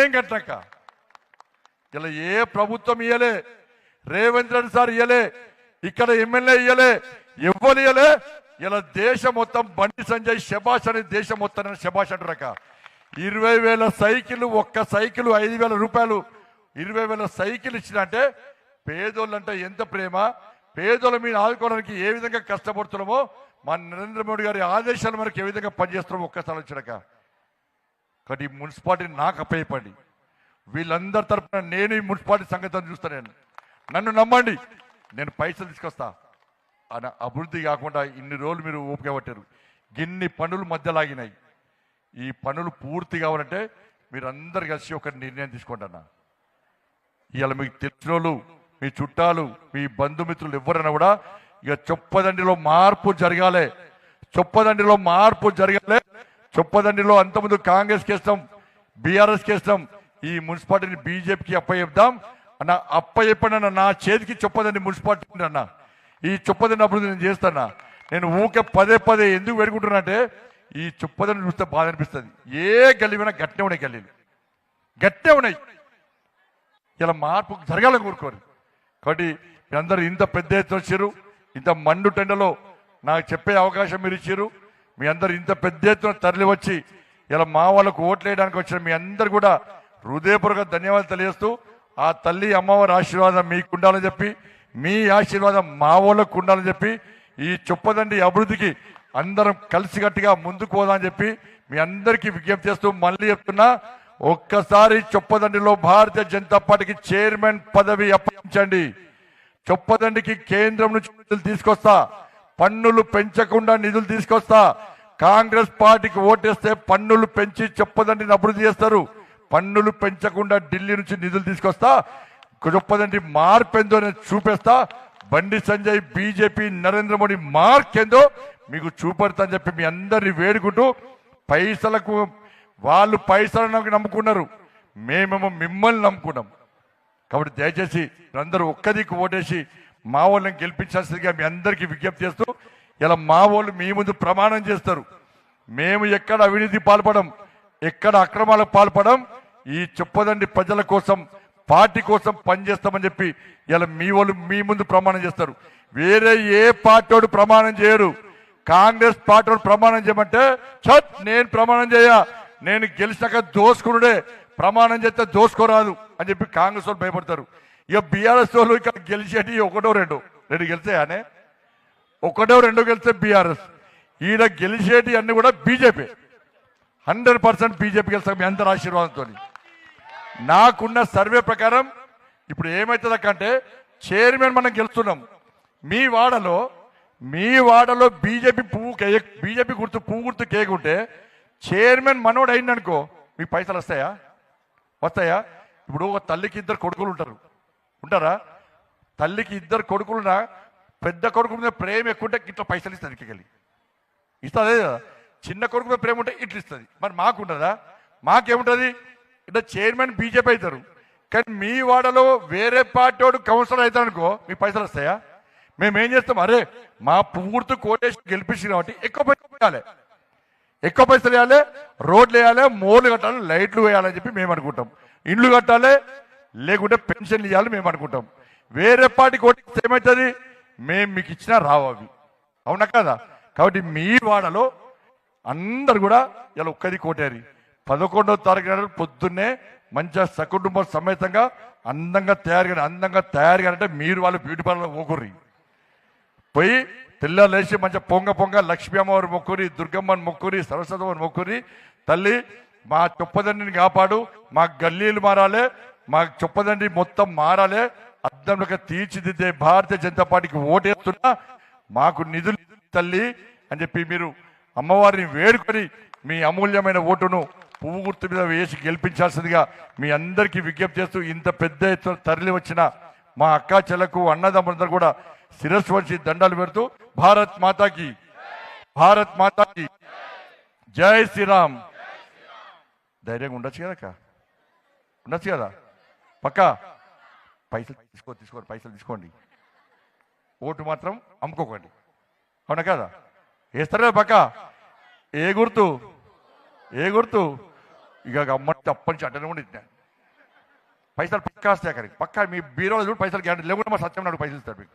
ఏం కట్టక ఇలా ఏ ప్రభుత్వం ఇయ్యలే, రేవంత్ రెడ్డి సార్ ఇయ్యలే, ఇక్కడ ఎమ్మెల్యే ఇయ్యలే, ఎవ్వరు ఇయ్యలే. ఇలా దేశం మొత్తం బండి సంజయ్ శబాష్ అని దేశం మొత్తం శబాష్ అంటారక. 20,000 సైకిల్, ఒక్క సైకిల్ 5,000 రూపాయలు, 20,000 సైకిల్ ఇచ్చినంటే పేదోళ్ళంటే ఎంత ప్రేమ, పేదోళ్ళ మీద ఆదుకోవడానికి ఏ విధంగా కష్టపడుతున్నామో మా నరేంద్ర మోడీ గారి ఆదేశాల మనకి ఏ విధంగా పనిచేస్తున్నామో ఒక్కసారి వచ్చినాక. కాబట్టి ఈ మున్సిపాలిటీ నాకు అప్పయ్యపండి, వీళ్ళందరి తరఫున నేను ఈ మున్సిపాలిటీ సంగతి చూస్తాను. నన్ను నమ్మండి, నేను పైసలు తీసుకొస్తా. అభివృద్ధి కాకుండా ఇన్ని రోజులు మీరు ఓపిక పట్టారు, గిన్ని పనులు మధ్యలాగినాయి. ఈ పనులు పూర్తి కావాలంటే మీరందరు కలిసి ఒక నిర్ణయం తీసుకోండి అన్న. ఇవాళ మీకు తెలిసిన వాళ్ళు, మీ చుట్టాలు, మీ బంధుమిత్రులు ఎవరైనా కూడా ఇక చొప్పదండిలో మార్పు జరగాలి, చొప్పదండిలో మార్పు జరగాలి. చొప్పదండిలో అంతకుముందు కాంగ్రెస్కి ఇస్తాం, బీఆర్ఎస్కి ఇస్తాం, ఈ మున్సిపాలిటీని బీజేపీకి అప్పచెప్దాం అన్న. అప్పచెప్పండి నా చేతికి చొప్పదండి మున్సిపాలిటీ అన్న. ఈ చొప్పదండి అభివృద్ధి నేను చేస్తానా. నేను ఊకే పదే ఎందుకు పెట్టుకుంటున్నా అంటే ఈ చొప్పదండి చూస్తే బాధ అనిపిస్తుంది. ఏ గల్లీమైనా గట్టే ఉన్నాయి, గల్లీలు గట్టే ఉన్నాయి. ఇలా మార్పు జరగాలని కోరుకోరు. కాబట్టి మీరందరూ ఇంత పెద్ద ఎత్తున వచ్చారు, ఇంత మండు టెండలో నాకు చెప్పే అవకాశం మీరు ఇచ్చారు. మీ అందరు ఇంత పెద్ద ఎత్తున తరలి వచ్చి ఇలా మా వాళ్ళకు ఓట్లు వేయడానికి వచ్చిన మీ అందరు కూడా హృదయపూర్వక ధన్యవాదాలు తెలియజేస్తూ, ఆ తల్లి అమ్మవారి ఆశీర్వాదం మీకు ఉండాలని చెప్పి, మీ ఆశీర్వాదం మా వాళ్ళకు ఉండాలని చెప్పి, ఈ చొప్పదండి అభివృద్ధికి అందరం కలిసికట్టుగా ముందుకు పోదామని చెప్పి మీ అందరికీ విజ్ఞప్తి చేస్తూ మళ్ళీ చెప్తున్నా, ఒక్కసారి చొప్పదండిలో భారతీయ జనతా పార్టీకి చైర్మన్ పదవి అప్పగించండి. చొప్పదండికి కేంద్రం నుంచి నిధులు తీసుకొస్తా, పన్నులు పెంచకుండా నిధులు తీసుకొస్తా. కాంగ్రెస్ పార్టీకి ఓటేస్తే పన్నులు పెంచి చొప్పదండిని అభివృద్ధి చేస్తారు, పన్నులు పెంచకుండా ఢిల్లీ నుంచి నిధులు తీసుకొస్తా. చొప్పదండి మార్పు ఏందో నేను చూపిస్తా. బండి సంజయ్, బీజేపీ, నరేంద్ర మోడీ మార్క్ ఏందో మీకు చూపెడతా అని చెప్పి మీ అందరినీ వేడుకుంటూ, పైసలకు వాళ్ళు పైసలను నమ్ముకున్నారు, మేమేమో మిమ్మల్ని నమ్ముకున్నాం. కాబట్టి దయచేసి అందరూ ఒక్కదికి ఓటేసి మా వాళ్ళని గెలిపించాల్సిందిగా మీ అందరికీ విజ్ఞప్తి చేస్తూ, ఇలా మా వాళ్ళు మీ ముందు ప్రమాణం చేస్తారు, మేము ఎక్కడ అవినీతి పాల్పడం, ఎక్కడ అక్రమాలకు పాల్పడం, ఈ చొప్పదండి ప్రజల కోసం, పార్టీ కోసం పనిచేస్తామని చెప్పి ఇలా మీ వాళ్ళు మీ ముందు ప్రమాణం చేస్తారు. వేరే ఏ పార్టీ వాడు ప్రమాణం చేయరు. కాంగ్రెస్ పార్టీ వాడు ప్రమాణం చేయమంటే నేను ప్రమాణం చేయ, నేను గెలిచినాక దోసుకునుడే, ప్రమాణం చేస్తే దోసుకోరాదు అని చెప్పి కాంగ్రెస్ వాళ్ళు భయపడతారు. ఇక బీఆర్ఎస్ వాళ్ళు ఇక్కడ గెలిచేటి ఒకటో రెండు గెలిచాయనే, ఒకటో రెండో గెలిస్తే బీఆర్ఎస్, ఈడ గెలిచేటి అన్ని కూడా బీజేపీ, 100% బీజేపీ గెలుస్తాం మీ అందరి ఆశీర్వాదంతో. నాకున్న సర్వే ప్రకారం ఇప్పుడు ఏమవుతుందంటే చైర్మన్ మనం గెలుస్తున్నాం. మీ వాడలో బీజేపీ బీజేపీ పువ్వు గుర్తు కేకుంటే చైర్మన్ మనోడు అయిందనుకో మీకు పైసలు వస్తాయా? ఇప్పుడు ఒక తల్లికి 2 కొడుకులు ఉంటారా? తల్లికి 2 కొడుకులున్నా పెద్ద కొడుకు మీద ప్రేమ ఎక్కువ ఉంటే ఇట్లా పైసలు ఇస్తుంది, ఇంటికి ఇస్తుంది కదా. చిన్న కొడుకు మీద ప్రేమ ఉంటే ఇట్లా ఇస్తుంది. మరి మాకుంటుందా? మాకేముంటుంది? ఇట్లా చైర్మన్ బీజేపీ అవుతారు, కానీ మీ వాడలో వేరే పార్టీ వాడు కౌన్సిలర్ అవుతాడు అనుకో మీకు పైసలు వస్తాయా? మేమేం చేస్తాం, అరే మా పూర్తి కోటేసి గెలిపించింది కాబట్టి ఎక్కువ పైసలు వేయాలి, రోడ్లు వేయాలి, మోర్లు కట్టాలి, లైట్లు వేయాలని చెప్పి మేము అనుకుంటాం. ఇండ్లు కట్టాలి, లేకుంటే పెన్షన్లు ఇవ్వాలి మేము అనుకుంటాం. వేరే పార్టీ కోటేసి ఏమవుతుంది? మేము మీకు ఇచ్చినా రావు అవి, అవునా కదా? కాబట్టి మీ వాడలో అందరు కూడా ఇలా ఒక్కది కోటేరి 11వ తారీఖు నాడు పొద్దున్నే మంచిగా సకుటుంబ సమేతంగా అందంగా తయారుగానంటే మీరు వాళ్ళు బ్యూటీ పార్లర్ మొక్కుర్రి, పోయి పిల్లలు వేసి మంచిగా పొంగ లక్ష్మీ అమ్మవారు మొక్కురి, దుర్గమ్మని మొక్కురి, సరస్వతమ్మని మొక్కురి. తల్లి మా చొప్పదండిని కాపాడు, మా గల్లీలు మారాలి, మా చొప్పదండి మొత్తం మారాలి, అద్దంలోకి తీర్చిదిద్దే భారతీయ జనతా పార్టీకి ఓటేస్తున్నా, మాకు నిధులు తల్లి అని చెప్పి మీరు అమ్మవారిని వేడుకొని మీ అమూల్యమైన ఓటును పువ్వు గుర్తు మీద వేసి గెలిపించాల్సిందిగా మీ అందరికీ విజ్ఞప్తి చేస్తూ, ఇంత పెద్ద ఎత్తున తరలి వచ్చిన మా అక్కా చెల్లకు అన్నదమ్ములందరూ కూడా శిరస్సు వంచి దండాలు పెడుతూ భారత్ మాతాకి జై శ్రీరామ్. ధైర్యంగా ఉండొచ్చు కదా పక్కా. పైసలు తీసుకోండి, ఓటు మాత్రం అమ్ముకోకండి, అవునా కదా? వేస్తారు కదా పక్కా. ఏ గుర్తు ఇక అమ్మటి అప్పటి నుంచి అట్టనే కూడా ఇట్లా పైసలు పక్కా వస్తాయి అక్కడికి పక్కా మీ బీరోలో చూడు పైసలు గ్యారెంటీ లేకుండా మా సత్యం నాడు పైసలు ఇస్తాడు మీకు